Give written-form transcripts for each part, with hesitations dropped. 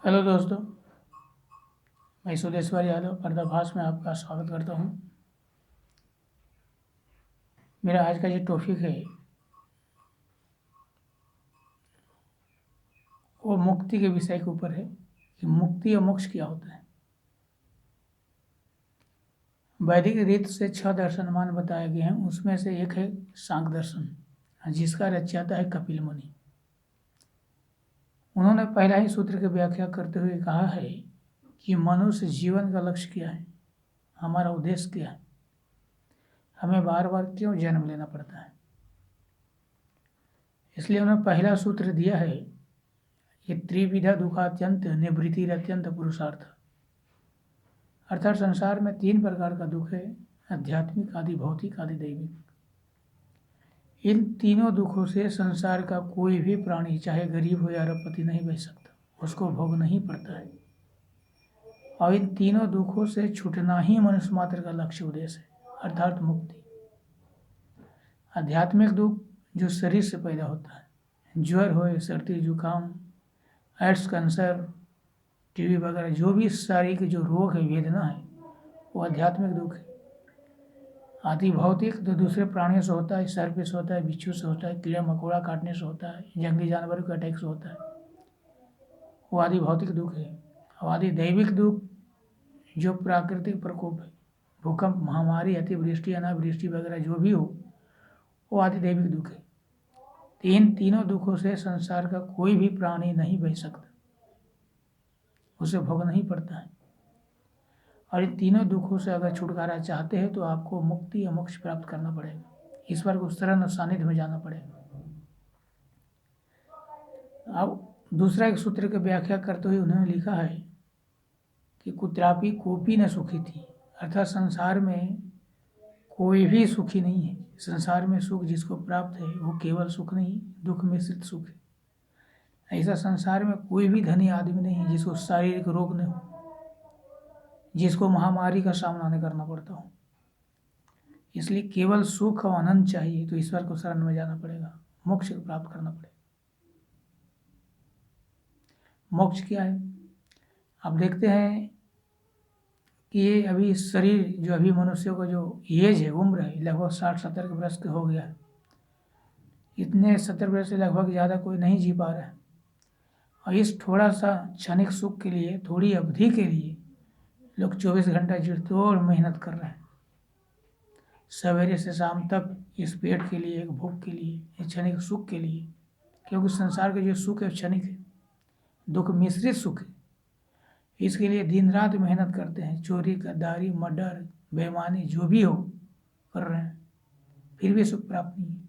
Hello दोस्तों, मैं सुदेश्वर यादव पर्दाफाश में आपका स्वागत करता हूँ। मेरा आज का जो टॉपिक है वो मुक्ति के विषय के ऊपर है कि मुक्ति और मोक्ष क्या होता है। वैदिक रीत से 6 दर्शन मान बताए गए हैं, उसमें से एक है सांख्य दर्शन, जिसका रचयिता है कपिल मुनि। उन्होंने पहला ही सूत्र की व्याख्या करते हुए कहा है कि मनुष्य जीवन का लक्ष्य क्या है, हमारा उद्देश्य क्या है, हमें बार बार क्यों जन्म लेना पड़ता है। इसलिए उन्होंने पहला सूत्र दिया है कि त्रिविधा दुखात्यंत निवृत्तिरत्यंत पुरुषार्थ। अर्थात संसार में 3 प्रकार का दुख है, आध्यात्मिक, आदि भौतिक, आदि दैविक। इन तीनों दुखों से संसार का कोई भी प्राणी, चाहे गरीब हो या अरबपति, नहीं बच सकता, उसको भोगना ही पड़ता है। और इन तीनों दुखों से छूटना ही मनुष्य मात्र का लक्ष्य उद्देश्य है, अर्थात मुक्ति। आध्यात्मिक दुख जो शरीर से पैदा होता है, ज्वर हो, सर्दी जुकाम, एड्स, कैंसर, टीबी वगैरह, जो भी शारीरिक जो रोग है, वेदना है, वो आध्यात्मिक दुख है। आदि भौतिक जो दूसरे प्राणियों से होता है, सर्प से होता है, बिच्छू से होता है, कीड़ा मकोड़ा काटने से होता है, जंगली जानवरों के अटैक से होता है, वो आदि भौतिक दुख है। और आदि दैविक दुख जो प्राकृतिक प्रकोप है, भूकंप, महामारी, अतिवृष्टि, अनावृष्टि वगैरह जो भी हो, वो आदि दैविक दुख है। इन तीनों दुखों से संसार का कोई भी प्राणी नहीं बच सकता, उसे भोगना ही पड़ता है। और इन तीनों दुखों से अगर छुटकारा चाहते हैं तो आपको मुक्ति या मोक्ष प्राप्त करना पड़ेगा, ईश्वर को शरण और सानिध्य में जाना पड़ेगा। अब दूसरा एक सूत्र की व्याख्या करते हुए उन्होंने लिखा है कि कुत्रापि कोपी न सुखी थी, अर्थात संसार में कोई भी सुखी नहीं है। संसार में सुख जिसको प्राप्त है वो केवल सुख नहीं, दुख मिश्रित सुख है। ऐसा संसार में कोई भी धनी आदमी नहीं है जिसको शारीरिक रोग न हो, जिसको महामारी का सामना नहीं करना पड़ता हो। इसलिए केवल सुख और आनंद चाहिए तो ईश्वर को शरण में जाना पड़ेगा, मोक्ष को प्राप्त करना पड़ेगा। मोक्ष क्या है? आप देखते हैं कि ये अभी शरीर जो अभी मनुष्य को जो एज है, उम्र है, लगभग 60-70 के वर्ष हो गया है। इतने 70 वर्ष से लगभग ज़्यादा कोई नहीं जी पा रहा है। और इस थोड़ा सा क्षणिक सुख के लिए, थोड़ी अवधि के लिए लोग 24 घंटा जितोड़ मेहनत कर रहे हैं, सवेरे से शाम तक, इस पेट के लिए, एक भूख के लिए, इस क्षणिक सुख के लिए। क्योंकि संसार के जो सुख है क्षणिक है, दुख मिश्रित सुख है। इसके लिए दिन रात मेहनत करते हैं, चोरी, गद्दारी, मर्डर, बेईमानी जो भी हो कर रहे हैं, फिर भी सुख प्राप्त नहीं है।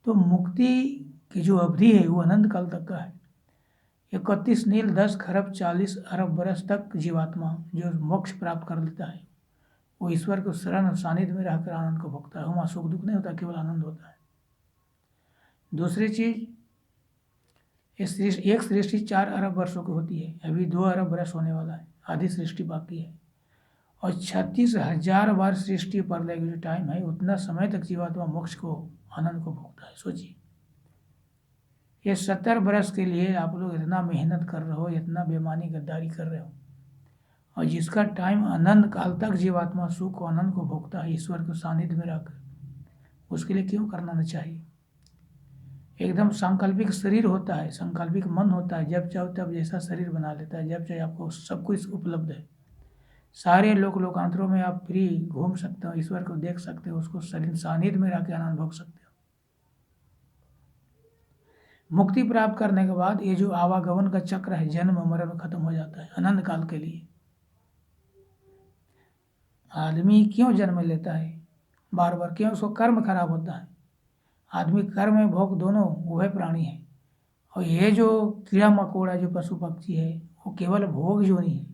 तो मुक्ति की जो अवधि है वो अनंत काल तक का है। 31 नील 10 खरब 40 अरब बरस तक जीवात्मा जो मोक्ष प्राप्त कर लेता है वो ईश्वर को शरण और सानिध्य में रहकर आनंद को भोगता है। वहाँ सुख दुख नहीं होता, केवल आनंद होता है। दूसरी चीज, एक सृष्टि 4 अरब वर्षों की होती है, अभी 2 अरब वर्ष होने वाला है, आधी सृष्टि बाकी है। और 36,000 बार सृष्टि पर का जो टाइम है, उतना समय तक जीवात्मा मोक्ष को, आनंद को भोगता है। सोचिए, ये 70 वर्ष के लिए आप लोग इतना मेहनत कर रहे हो, इतना बेईमानी गद्दारी कर रहे हो, और जिसका टाइम अनंत काल तक जीवात्मा सुख और आनंद को भोगता है ईश्वर को सानिध्य में रहकर, उसके लिए क्यों करना न चाहिए। एकदम सांकल्पिक शरीर होता है, सांकल्पिक मन होता है, जब चाहो तब जैसा शरीर बना लेता है, जब चाहे आपको सब कुछ उपलब्ध है। सारे लोकांतरों में आप फ्री घूम सकते हो, ईश्वर को देख सकते हो, उसको शरीर सानिध्य में रहकर आनंद भोग सकते हो। मुक्ति प्राप्त करने के बाद ये जो आवागमन का चक्र है, जन्म मरण खत्म हो जाता है अनंत काल के लिए। आदमी क्यों जन्म लेता है बार बार? क्यों? उसको कर्म खराब होता है। आदमी कर्म में भोग दोनों उभय प्राणी है। और ये जो कीड़ा मकोड़ा जो पशु पक्षी है वो केवल भोग जो नहीं है।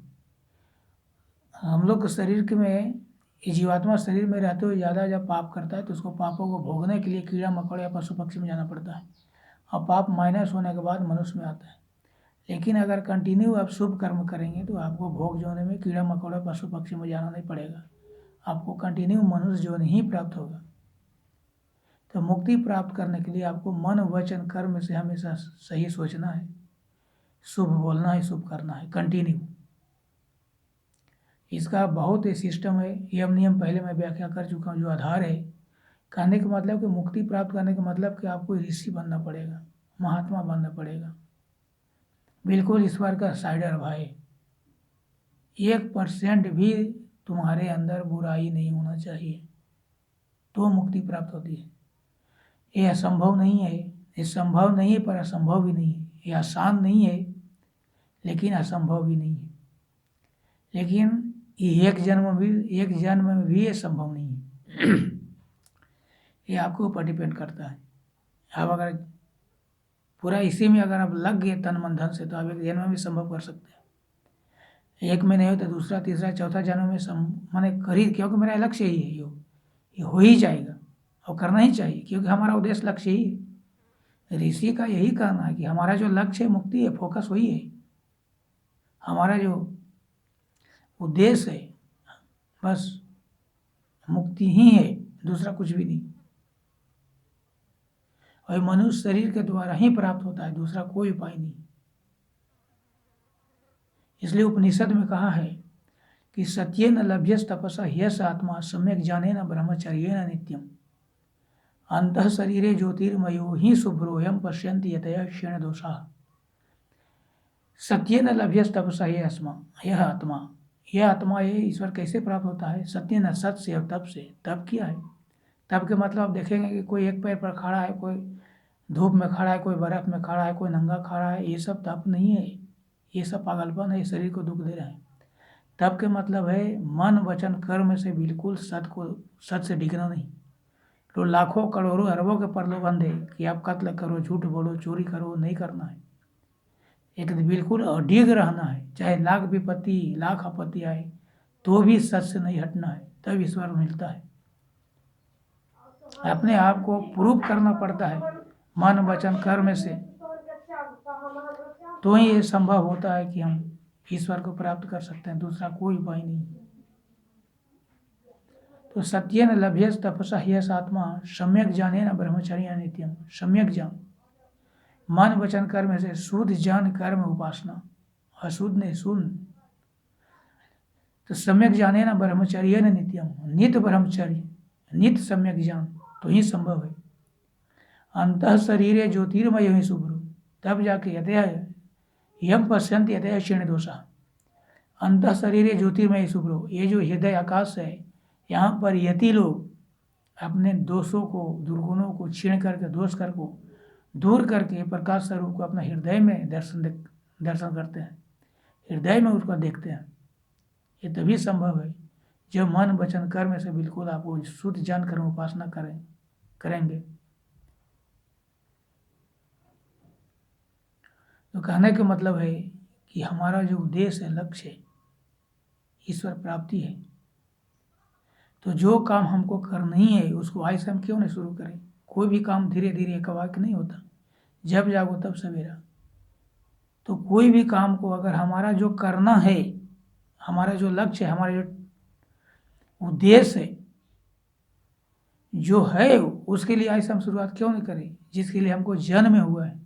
हम लोग शरीर के में, ये जीवात्मा शरीर में रहते हुए ज़्यादा जब पाप करता है तो उसको पापों को भोगने के लिए कीड़ा मकोड़ा या पशु पक्षी में जाना पड़ता है, और पाप माइनस होने के बाद मनुष्य में आता है। लेकिन अगर कंटिन्यू आप शुभ कर्म करेंगे तो आपको भोग जोने में, कीड़ा मकोड़ा पशु पक्षी में जाना नहीं पड़ेगा, आपको कंटिन्यू मनुष्य जोन ही प्राप्त होगा। तो मुक्ति प्राप्त करने के लिए आपको मन वचन कर्म से हमेशा सही सोचना है, शुभ बोलना है, शुभ करना है, कंटिन्यू। इसका बहुत ही सिस्टम है, यम नियम पहले मैं व्याख्या कर चुका हूँ। जो आधार है, कहने का मतलब कि मुक्ति प्राप्त करने का मतलब कि आपको ऋषि बनना पड़ेगा, महात्मा बनना पड़ेगा, बिल्कुल ईश्वर का साइडर भाई। 1% भी तुम्हारे अंदर बुराई नहीं होना चाहिए, तो मुक्ति प्राप्त होती है। ये असंभव नहीं है, ये संभव नहीं है पर असंभव भी नहीं है। ये आसान नहीं है लेकिन असंभव भी नहीं है। लेकिन एक जन्म में भी ये संभव नहीं है। ये आपके ऊपर डिपेंड करता है। आप अगर पूरा इसी में अगर आप लग गए तन मन धन से, तो आप एक जन्म में भी संभव कर सकते हैं। एक में नहीं हो तो दूसरा, तीसरा, चौथा जन्म में मैंने करी, क्योंकि मेरा लक्ष्य ही है। ये हो ही जाएगा और करना ही चाहिए, क्योंकि हमारा उद्देश्य लक्ष्य ही है। ऋषि का यही कहना है कि हमारा जो लक्ष्य है मुक्ति है, फोकस वही है। हमारा जो उद्देश्य है बस मुक्ति ही है, दूसरा कुछ भी नहीं। और मनुष्य शरीर के द्वारा ही प्राप्त होता है, दूसरा कोई उपाय नहीं। इसलिए उपनिषद में कहा है कि सत्येन लभ्यस तपसा ह्यस आत्मा सम्यक ज्ञानेन ब्रह्मचर्येण नित्यम अंतः शरीरे ज्योतिर्मयो ही शुभ्रोयम पश्यन्ति यतया क्षीण दोषा। सत्येन लभ्यस तपसा यह आत्मा, यह आत्मा, ये ईश्वर कैसे प्राप्त होता है? सत्येन, सत से और तप से। तप किया है, तप के मतलब आप देखेंगे कि कोई एक पैर पर खड़ा है, कोई धूप में खड़ा है, कोई बर्फ में खड़ा है, कोई नंगा खड़ा है। ये सब तप नहीं है, ये सब पागलपन है, शरीर को दुख दे रहे हैं। तप के मतलब है मन वचन कर्म से बिल्कुल सत से डिगना नहीं। तो लाखों करोड़ों अरबों के प्रलोभन है कि आप कत्ल करो, झूठ बोलो, चोरी करो, नहीं करना है। एक बिल्कुल अडिग रहना है, चाहे लाख विपत्ति, लाख आपत्ति आए तो भी सच से नहीं हटना है, तब ईश्वर मिलता है। अपने आप को प्रूव करना पड़ता है मन वचन कर्म से, तो ही ये संभव होता है कि हम ईश्वर को प्राप्त कर सकते हैं, दूसरा कोई उपाय नहीं। तो सत्येन लभ्यस तपसा ह्यस आत्मा सम्यक ज्ञानेन ब्रह्मचर्य नित्यम। सम्यक ज्ञान, मन वचन कर्म से शुद्ध ज्ञान, कर्म, उपासना, अशुद्ध नहीं, शुद्ध। तो सम्यक ज्ञानेन ब्रह्मचर्य नित्यम, नित्य ब्रह्मचर्य, नित्य सम्यक ज्ञान तो ही संभव है। अंतः शरीरे ज्योतिर्मय ही शुभ्र, तब जाके यतया यम पश्यन्ति यतया क्षीण दोषा। अंतः शरीरे ज्योतिर्मय शुभ्र, ये जो हृदय आकाश है, यहाँ पर यति लोग अपने दोषों को, दुर्गुणों को क्षीण करके, दोष कर को दूर करके प्रकाश स्वरूप को अपना हृदय में दर्शन करते हैं, हृदय में उसको देखते हैं। ये तभी संभव है जब मन वचन कर्म से बिल्कुल आप वो शुद्ध जानकर उपासना करेंगे। तो कहने का मतलब है कि हमारा जो उद्देश्य है, लक्ष्य है, ईश्वर प्राप्ति है, तो जो काम हमको करना ही है उसको आज से हम क्यों नहीं शुरू करें? कोई भी काम धीरे धीरे एक वाक्य नहीं होता, जब जागो तब सवेरा। तो कोई भी काम को अगर हमारा जो करना है, हमारा जो लक्ष्य है, हमारा जो उद्देश्य है जो है, उसके लिए आज से हम शुरुआत क्यों नहीं करें? जिसके लिए हमको जन्म हुआ है,